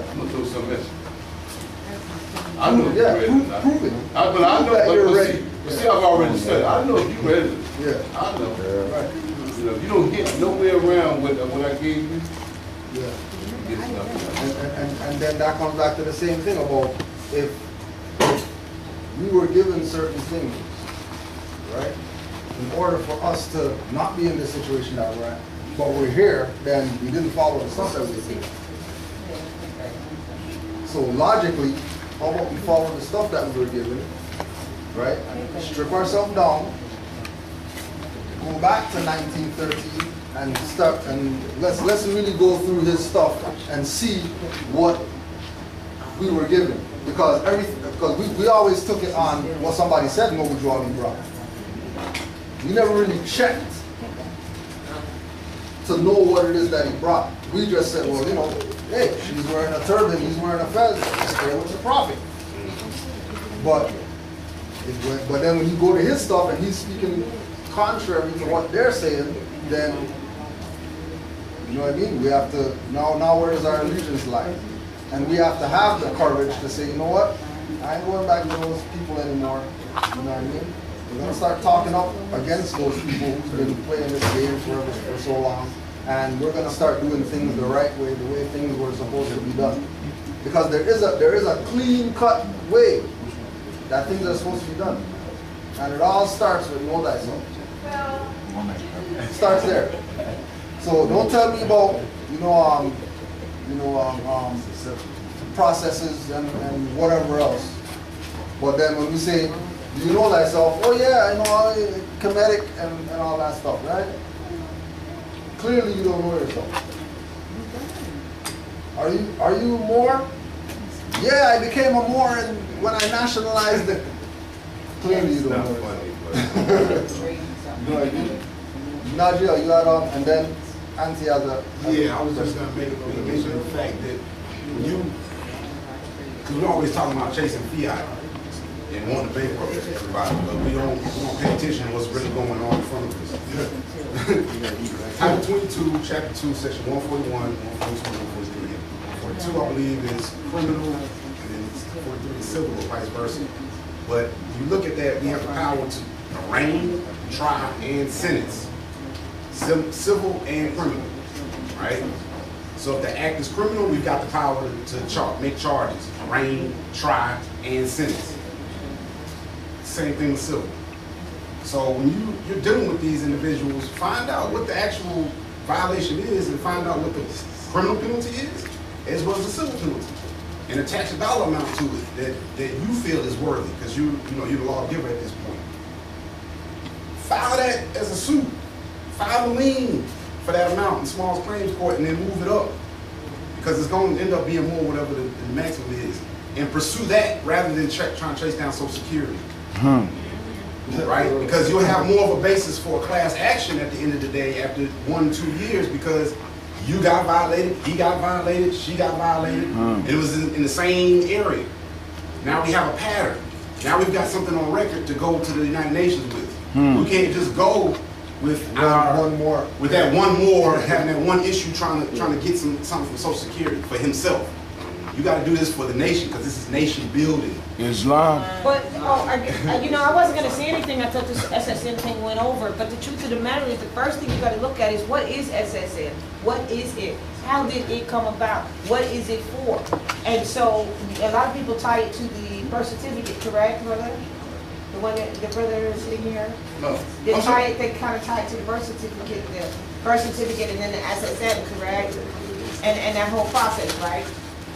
I'm gonna throw something at you. I know Yeah, you're ready. prove it. But I know, that you're ready. See, I've already said, I know you're ready. Yeah. I know. Right. You know, if you don't hit nowhere around what I gave you, Yeah. you get nothing. And then that comes back to the same thing about if we were given certain things, right? In order for us to not be in this situation that we're in, but we're here, then we didn't follow the stuff that we did. So logically, how about we follow the stuff that we were given, right? Strip ourselves down, go back to 1913 and start, and let's really go through his stuff and see what we were given. Because we always took it on what somebody said, no withdrawal brought. We never really checked to know what it is that he brought. We just said, well, you know, hey, she's wearing a turban, he's wearing a fez, there was the prophet. But then when you go to his stuff and he's speaking contrary to what they're saying, then, you know what I mean? We have to, now where does our allegiance lie? And we have to have the courage to say, you know what? I ain't going back to those people anymore. You know what I mean? We're going to start talking up against those people who've been playing this game for so long. And we're going to start doing things the right way, the way things were supposed to be done. Because there is a clean-cut way that things are supposed to be done. And it all starts with know thyself. It starts there. So don't tell me about, processes and whatever else. But then when we say, do you know thyself? Oh yeah, I know comedic and all that stuff, right? Clearly you don't know yourself. Are you more? Yeah, I became a Moor when I nationalized it. Clearly you don't know yourself. You know what I mean? Najia, you had and then Auntie has a... Yeah, I was just going to make a mention of the fact that because we're always talking about chasing fiat and wanting to bankrupt everybody, but we don't pay attention to what's really going on in front of us. Title 22, Chapter 2, Section 141, 142, 143. 142, I believe, is criminal, and then 43 is civil, or vice versa. But if you look at that, we have the power to arraign, try, and sentence. Civil and criminal, right? So if the act is criminal, we've got the power to make charges, arraign, try, and sentence. Same thing with civil. So when you're dealing with these individuals, find out what the actual violation is and find out what the criminal penalty is, as well as the civil penalty. And attach a dollar amount to it that you feel is worthy, because you're the lawgiver at this point. File that as a suit. File a lien for that amount in small claims court and then move it up, because it's going to end up being more whatever the maximum is, and pursue that rather than trying to chase down Social Security. Right? Because you'll have more of a basis for a class action at the end of the day after 1 to 2 years, because you got violated, he got violated, she got violated, and it was in the same area. Now we have a pattern. Now we've got something on record to go to the United Nations with. We can't just go with that one more, having that one issue, trying to get something from Social Security for himself. You got to do this for the nation, because this is nation building. Islam. But I wasn't going to say anything. I thought this SSN thing went over. But the truth of the matter is, the first thing you got to look at is, what is SSN? What is it? How did it come about? What is it for? And so a lot of people tie it to the birth certificate, correct, brother? The one that the brother is sitting here? No. They kind of tie it to the birth certificate, and then the SSN, correct? And that whole process, right?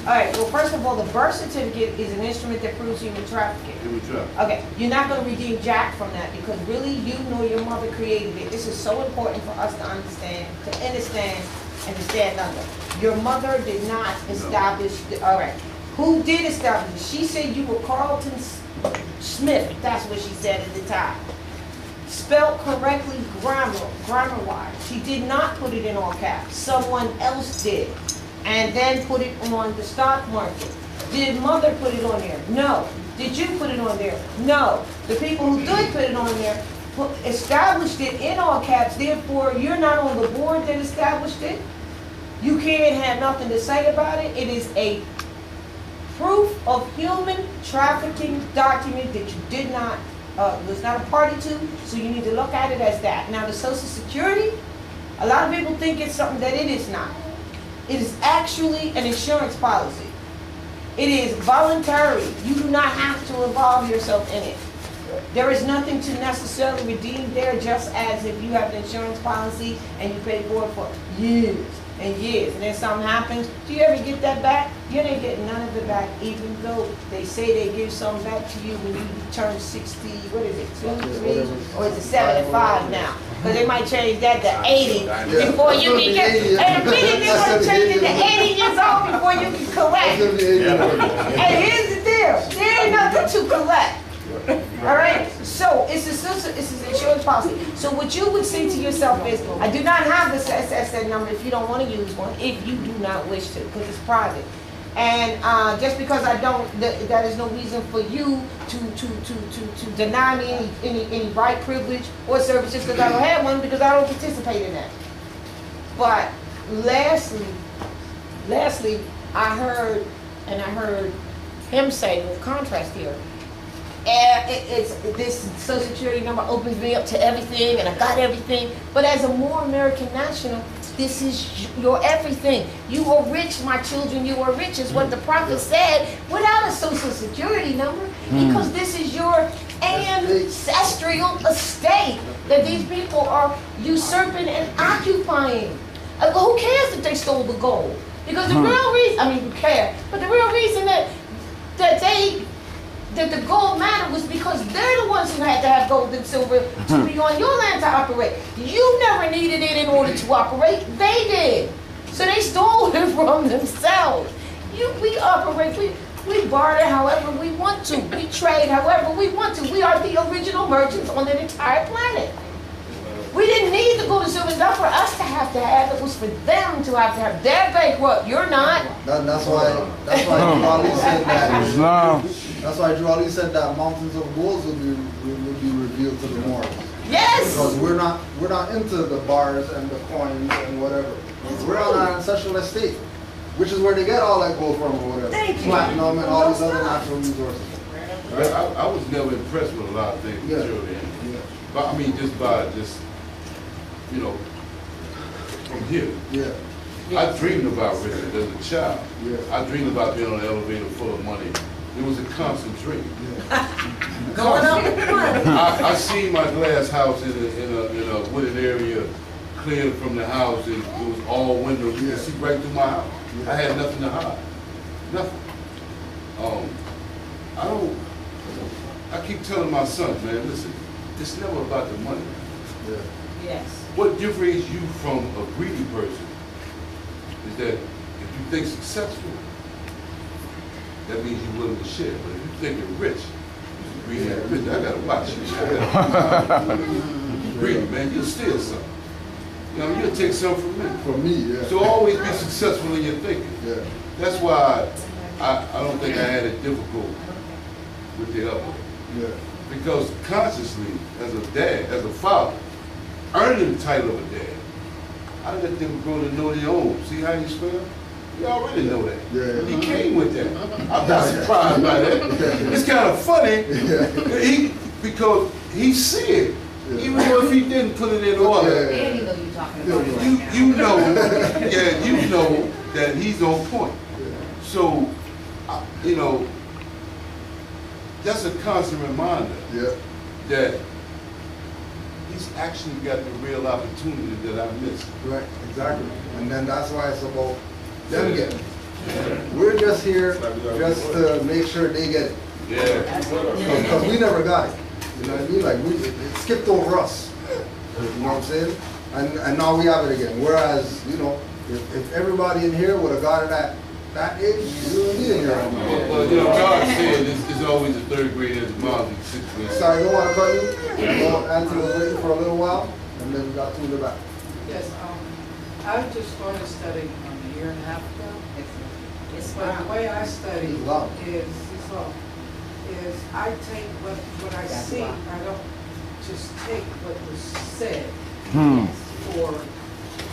All right, well, first of all, the birth certificate is an instrument that proves human trafficking. Okay, you're not going to redeem jack from that, because really you know your mother created it. This is so important for us to understand, and to stand under. Your mother did not establish, all right. Who did establish it? She said you were Carlton Smith. That's what she said at the time. Spelled correctly grammar-wise. She did not put it in all caps. Someone else did. And then put it on the stock market. Did mother put it on there? No. Did you put it on there? No. The people who did put it on there established it in all caps. Therefore, you're not on the board that established it. You can't have nothing to say about it. It is a proof of human trafficking document that you did not, was not a party to, so you need to look at it as that. Now the Social Security, a lot of people think it's something that it is not. It is actually an insurance policy. It is voluntary. You do not have to involve yourself in it. There is nothing to necessarily redeem there, just as if you have an insurance policy and you pay for it for years and years, and then something happens. Do you ever get that back? You didn't get none of it back, even though they say they give some back to you when you turn 60, what is it, 2, 3, or is it 75 now? Because they might change that to 80 before you can get, and a minute they're going to change it to 80 years old before you can collect. And here's the deal, there ain't nothing to collect. All right, so it's an insurance policy. So what you would say to yourself is, I do not have this SSN number if you don't want to use one, if you do not wish to, because it's private. And just because I don't, that is no reason for you to deny me any right, privilege, or service just because I don't have one, because I don't participate in that. But lastly, I heard him say, with contrast here, this Social Security number opens me up to everything, and I got everything. But as a more American national, this is your everything. You are rich, my children, you are rich, is what the prophet said, without a Social Security number, because this is your ancestral estate that these people are usurping and occupying. Who cares if they stole the gold? Because the real reason, I mean, you care, but the real reason that the gold mattered was because they're the ones who had to have gold and silver to be on your land to operate. You never needed it in order to operate. They did. So they stole it from themselves. We operate, we barter however we want to. We trade however we want to. We are the original merchants on the entire planet. We didn't need the gold and silver. It's not for us to have. It was for them to have. They're bankrupt. You're not. That's why Drew Ali said that. That's why Drew Ali said that mountains of gold will be revealed to the Moors. Yes. Because we're not into the bars and the coins and whatever. We're on our ancestral estate, which is where they get all that gold from or whatever. Thank you. Platinum and all these other natural resources. I was never impressed with a lot of things. Yeah. But I mean, you know, from here. Yeah. I dreamed about riches as a child. Yeah. I dreamed about being on an elevator full of money. It was a constant dream. Going up. I seen my glass house in a wooded area, cleared from the house, and it was all windows. You could see right through my house. I had nothing to hide. Nothing. I keep telling my sons, man, listen, it's never about the money. Yeah. Yes. What differentiates you from a greedy person is that if you think successful, that means you're willing to share. But if you think you're rich, you're greedy and rich, I gotta watch you. You're greedy, man, you'll steal something. You know, you'll take something from me. From me, yeah. So always be successful in your thinking. Yeah. That's why I don't think I had it difficult with the upward. Yeah. Because consciously, as a dad, as a father, earning the title of a dad, I let them grow to know their own. See how you spell? You already know that. Yeah. He came with that. I'm not surprised by that. It's kind of funny because he see it, even though if he didn't put it in order. And you know you're talking about it right now. You know that he's on point. So, you know, that's a constant reminder that he's actually got the real opportunity that I missed. Right, exactly. And then that's why it's about them getting it. We're just here just to make sure they get it. Yeah. Because we never got it. You know what I mean? Like, it skipped over us. You know what I'm saying? And now we have it again. Whereas, you know, if everybody in here would have got it at that age, you wouldn't be in here anymore. Well, you know, God said it's always the third grade as mom in 6th grade. Sorry, I don't want to cut you. Anthony was waiting for a little while, and then we got two in the back. Yes, I just started studying a year and a half ago. But the way I study is I take what I see. I don't just take what was said for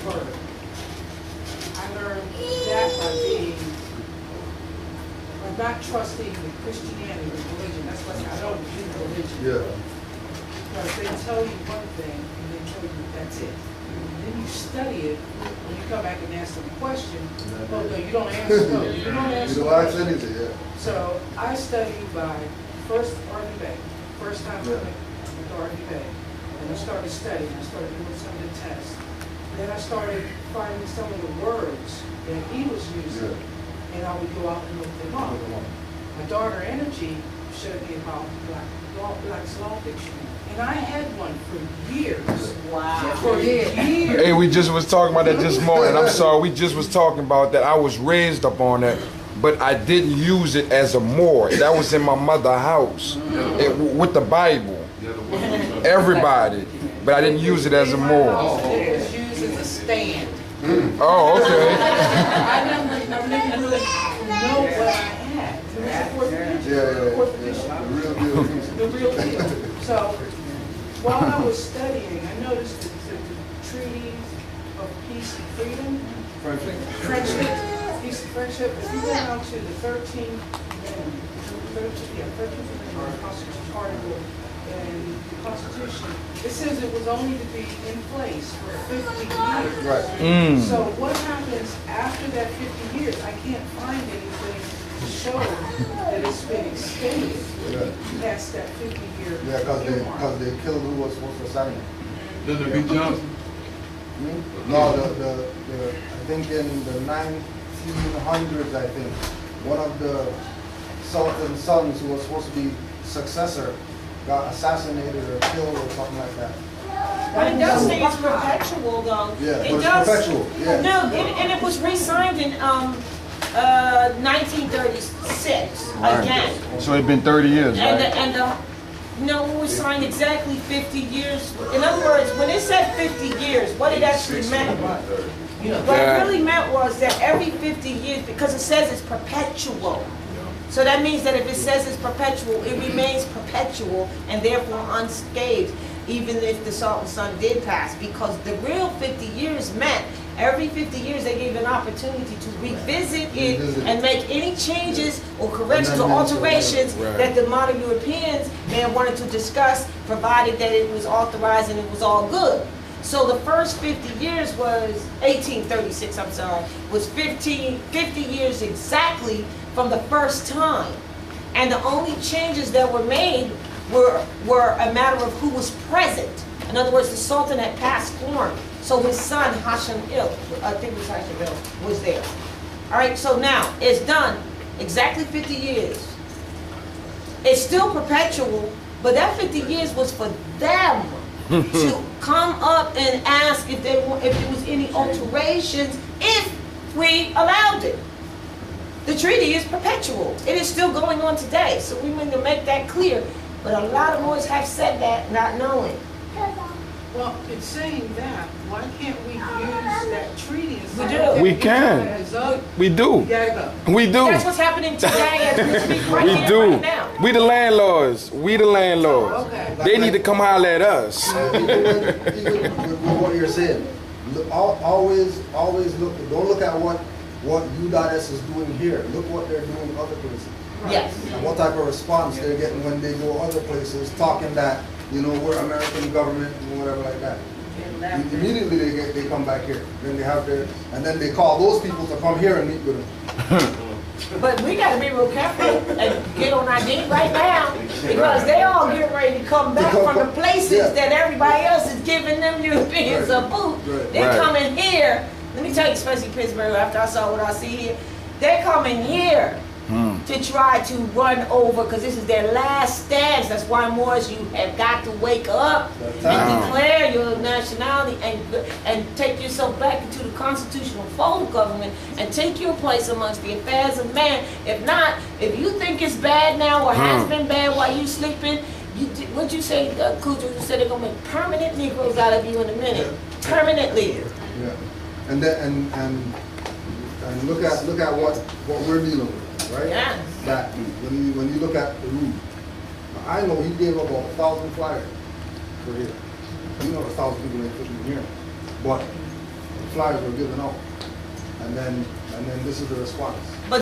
word. I learned that by not trusting the Christianity, the religion. That's why I don't do religion. Yeah. Because they tell you one thing and they tell you that's it. And then you study it, and you come back and ask them a question. Oh, no, you don't answer. No, you don't answer. You don't ask anything, yeah. So I studied by first Army Bay. First time I went to Army Bay. And I started studying. I started doing some of the tests. Then I started finding some of the words that he was using. Yeah. And I would go out and look them up. My daughter Energy showed me about Black's Law Dictionary. And I had one for years. Wow. For years. Hey, we just was talking about that this morning. I'm sorry, we just was talking about that. I was raised up on that, but I didn't use it as a more. That was in my mother's house with the Bible. Everybody, but I didn't use it as a more. It was used as a stand. Oh, okay. I never really know what I had. It was the fourth edition. Yeah. Fourth edition. The real deal. So while I was studying, I noticed that the treaties of peace and freedom, friendship, peace and friendship, if you go down to the 13th Amendment, Constitution article, and the Constitution, it says it was only to be in place for 50 years. Right. So what happens after that 50 years? I can't find anything to show that it's been extended past that 50-year. Yeah, because they killed who was supposed to sign it. Then the B. Johnson. No, I think in the 1900s, I think, one of the Sultan's sons who was supposed to be successor got assassinated or killed or something like that. But it does say it's perpetual, though. Yeah, It but it's does. perpetual, yeah. No, and it was re-signed in 1936 again. So it's been 30 years, right? No, it was signed exactly 50 years. In other words, when it said 50 years, what it actually meant was, what it really meant was that every 50 years, because it says it's perpetual. So that means that if it says it's perpetual, it remains perpetual and therefore unscathed, even if the Sultan's son did pass. Because the real 50 years meant every 50 years they gave an opportunity to revisit it and make any changes or corrections or alterations that the modern Europeans may have wanted to discuss, provided that it was authorized and it was all good. So the first 50 years was 1836, I'm sorry, was 50 years exactly from the first time. And the only changes that were made were a matter of who was present. In other words, the Sultan had passed form. So his son, Hashim Il, I think it was Hashim Il, was there. All right, so now it's done. Exactly 50 years. It's still perpetual, but that 50 years was for them to come up and ask if there was any alterations if we allowed it. The treaty is perpetual. It is still going on today, so we need to make that clear. But a lot of Moors have said that, not knowing. Well, in saying that, why can't we use that treaty and say, We do. okay, We each can. one is up, We do. we gotta go. We do. That's what's happening today as we speak right We here, do. right now. We the landlords. We the landlords. Okay. They need to come holler at us. Even with what you're saying, always look. Don't look at what UDOTS is doing here. Look what they're doing other places. Yes. And what type of response they're getting when they go other places, talking that, you know, we're American government and whatever like that. Immediately they come back here. Then they have their, and then they call those people to come here and meet with them. But we got to be real careful and get on our knee right now, because they all get ready to come back from the places that everybody else is giving them Europeans a boot. They're coming here. Let me tell you, especially Pittsburgh, after I saw what I see here, they're coming here to try to run over, because this is their last stance. That's why Moors, you have got to wake up and declare your nationality and take yourself back into the constitutional fold of government and take your place amongst the affairs of man. If not, if you think it's bad now or has been bad while you sleeping, what'd you say, Cujo? You said they're going to make permanent Negroes out of you in a minute. Permanently. Yeah. And then and look at what we're dealing with. Right? Yes. That when you look at the room, I know he gave about 1,000 flyers for here. You know, 1,000 people ain't putting in here, but the flyers were given out. And then this is the response.